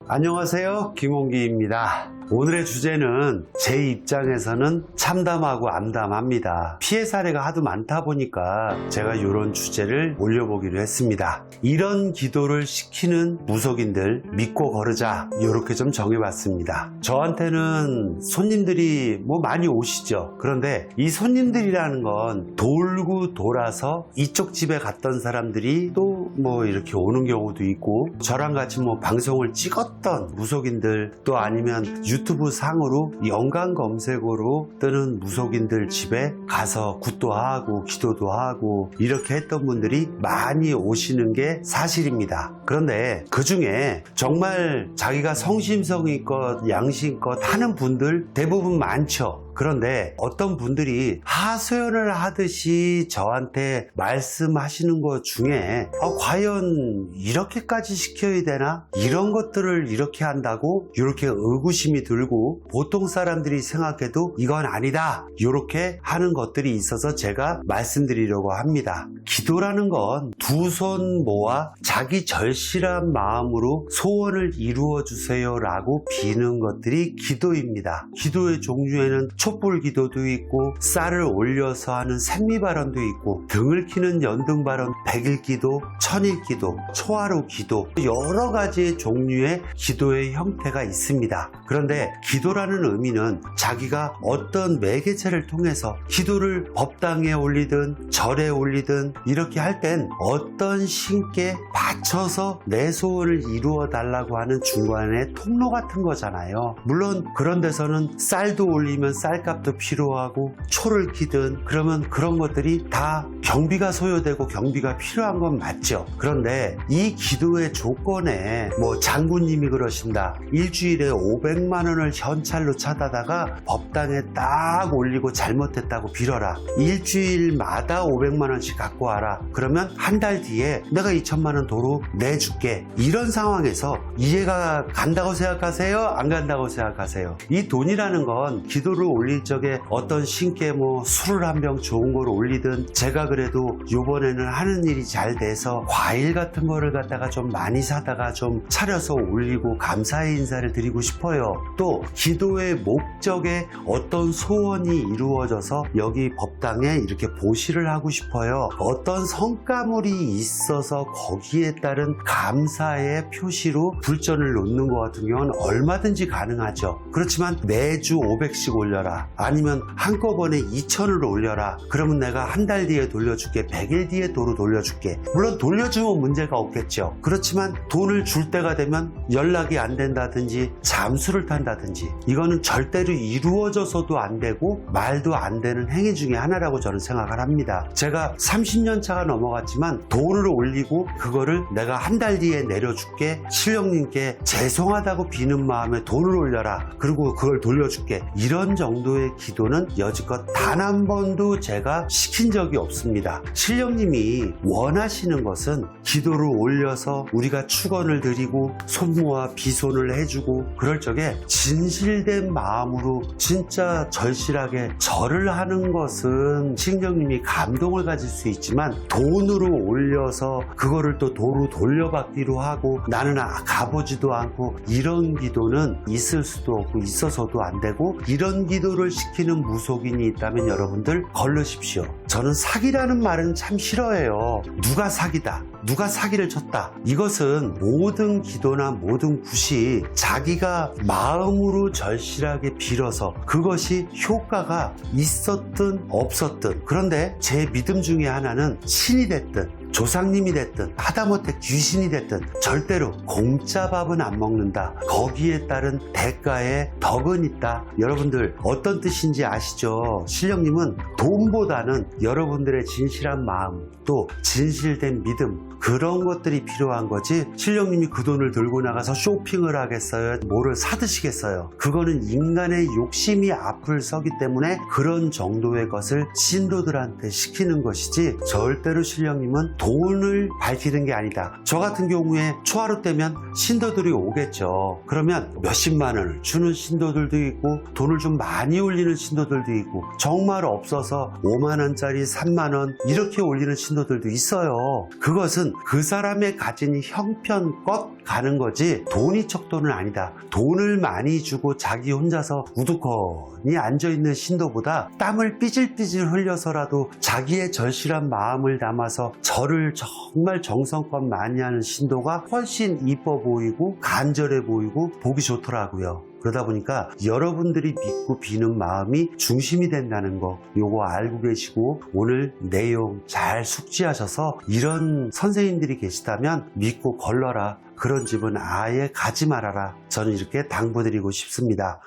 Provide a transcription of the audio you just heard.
안녕하세요, 김홍기입니다. 오늘의 주제는 제 입장에서는 참담하고 암담합니다. 피해 사례가 하도 많다 보니까 제가 이런 주제를 올려보기로 했습니다. 이런 기도를 시키는 무속인들 믿고 거르자, 이렇게 좀 정해봤습니다. 저한테는 손님들이 많이 오시죠. 그런데 이 손님들이라는 건 돌고 돌아서 이쪽 집에 갔던 사람들이 또 이렇게 오는 경우도 있고, 저랑 같이 방송을 찍었던 무속인들, 또 아니면 유튜브 상으로 연관 검색어로 뜨는 무속인들 집에 가서 굿도 하고 기도도 하고 이렇게 했던 분들이 많이 오시는 게 사실입니다. 그런데 그 중에 정말 자기가 성심성의껏 양심껏 하는 분들 대부분 많죠. 그런데 어떤 분들이 하소연을 하듯이 저한테 말씀하시는 것 중에 과연 이렇게까지 시켜야 되나? 이런 것들을 이렇게 한다고? 이렇게 의구심이 들고, 보통 사람들이 생각해도 이건 아니다, 이렇게 하는 것들이 있어서 제가 말씀드리려고 합니다. 기도라는 건 두 손 모아 자기 절실한 마음으로 소원을 이루어 주세요 라고 비는 것들이 기도입니다. 기도의 종류에는 촛불 기도도 있고, 쌀을 올려서 하는 생미발언도 있고, 등을 키는 연등발언, 백일 기도, 천일 기도, 초하루 기도, 여러 가지의 종류의 기도의 형태가 있습니다. 그런데 기도라는 의미는 자기가 어떤 매개체를 통해서 기도를 법당에 올리든 절에 올리든 이렇게 할 땐 어떤 신께 바쳐서 내 소원을 이루어 달라고 하는 중간에 통로 같은 거잖아요. 물론 그런 데서는 쌀도 올리면 쌀값도 필요하고, 초를 키든 그러면 그런 것들이 다 경비가 소요되고 경비가 필요한 건 맞죠. 그런데 이 기도의 조건에 장군님이 그러신다, 일주일에 500만 원을 현찰로 찾아다가 법당에 딱 올리고 잘못했다고 빌어라, 일주일마다 500만 원씩 갖고 와라, 그러면 한 달 뒤에 내가 2천만 원 도로 내줄게. 이런 상황에서 이해가 간다고 생각하세요? 안 간다고 생각하세요? 이 돈이라는 건 기도를 올릴 적에 어떤 신께 술을 한 병 좋은 걸 올리든, 제가 그래도 이번에는 하는 일이 잘 돼서 과일 같은 거를 갖다가 좀 많이 사다가 좀 차려서 올리고 감사의 인사를 드리고 싶어요. 또 기도의 목적에 어떤 소원이 이루어져서 여기 법당에 이렇게 보시를 하고 싶어요. 어떤 성과물이 있어서 거기에 따른 감사의 표시로 불전을 놓는 것 같은 경우는 얼마든지 가능하죠. 그렇지만 매주 500씩 올려라, 아니면 한꺼번에 2,000을 올려라, 그러면 내가 한 달 뒤에 돌려줄게, 100일 뒤에 도로 돌려줄게. 물론 돌려주면 문제가 없겠죠. 그렇지만 돈을 줄 때가 되면 연락이 안 된다든지 잠수를 탄다든지, 이거는 절대로 이루어져서도 안 되고 말도 안 되는 행위 중에 하나라고 저는 생각을 합니다. 제가 30년 차가 넘어갔지만 돈을 올리고 그거를 내가 한 달 뒤에 내려줄게, 신령님께 죄송하다고 비는 마음에 돈을 올려라, 그리고 그걸 돌려줄게, 이런 정도의 기도는 여지껏 단 한 번도 제가 시킨 적이 없습니다. 신령님이 원하시는 것은 기도를 올려서 우리가 축원을 드리고 손모아 비손을 해주고, 그럴 적에 진실된 마음으로 진짜 절실하게 절을 하는 것은 신령님이 감동을 가질 수 있지만, 돈으로 올려서 그거를 또 도로 돌려받기로 하고 나는 가보지도 않고, 이런 기도는 있을 수도 없고 있어서도 안 되고, 이런 기도를 시키는 무속인이 있다면 여러분들 걸르십시오. 저는 사기라는 말은 참 싫어해요. 누가 사기다, 누가 사기를 쳤다, 이것은 모든 기도나 모든 굿이 자기가 마음으로 절실하게 빌어서 그것이 효과가 있었든 없었든, 그런데 제 믿음 중에 하나는 신이 됐든 조상님이 됐든 하다못해 귀신이 됐든 절대로 공짜 밥은 안 먹는다. 거기에 따른 대가에 덕은 있다. 여러분들 어떤 뜻인지 아시죠? 신령님은 돈보다는 여러분들의 진실한 마음, 또 진실된 믿음, 그런 것들이 필요한 거지, 신령님이 그 돈을 들고 나가서 쇼핑을 하겠어요? 뭐를 사드시겠어요? 그거는 인간의 욕심이 앞을 서기 때문에 그런 정도의 것을 신도들한테 시키는 것이지, 절대로 신령님은 돈을 밝히는 게 아니다. 저 같은 경우에 초하루 때면 신도들이 오겠죠. 그러면 몇십만 원을 주는 신도들도 있고, 돈을 좀 많이 올리는 신도들도 있고, 정말 없어서 5만 원짜리 3만 원 이렇게 올리는 신도들도 있어요. 그것은 것은 그 사람의 가진 형편껏 가는 거지 돈이 척도는 아니다. 돈을 많이 주고 자기 혼자서 우두커니 앉아있는 신도보다 땀을 삐질삐질 흘려서라도 자기의 절실한 마음을 담아서 절을 정말 정성껏 많이 하는 신도가 훨씬 이뻐 보이고 간절해 보이고 보기 좋더라고요. 그러다 보니까 여러분들이 믿고 비는 마음이 중심이 된다는 거 요거 알고 계시고 오늘 내용 잘 숙지하셔서 이런 선생님들이 계시다면 믿고 걸러라. 그런 집은 아예 가지 말아라. 저는 이렇게 당부드리고 싶습니다.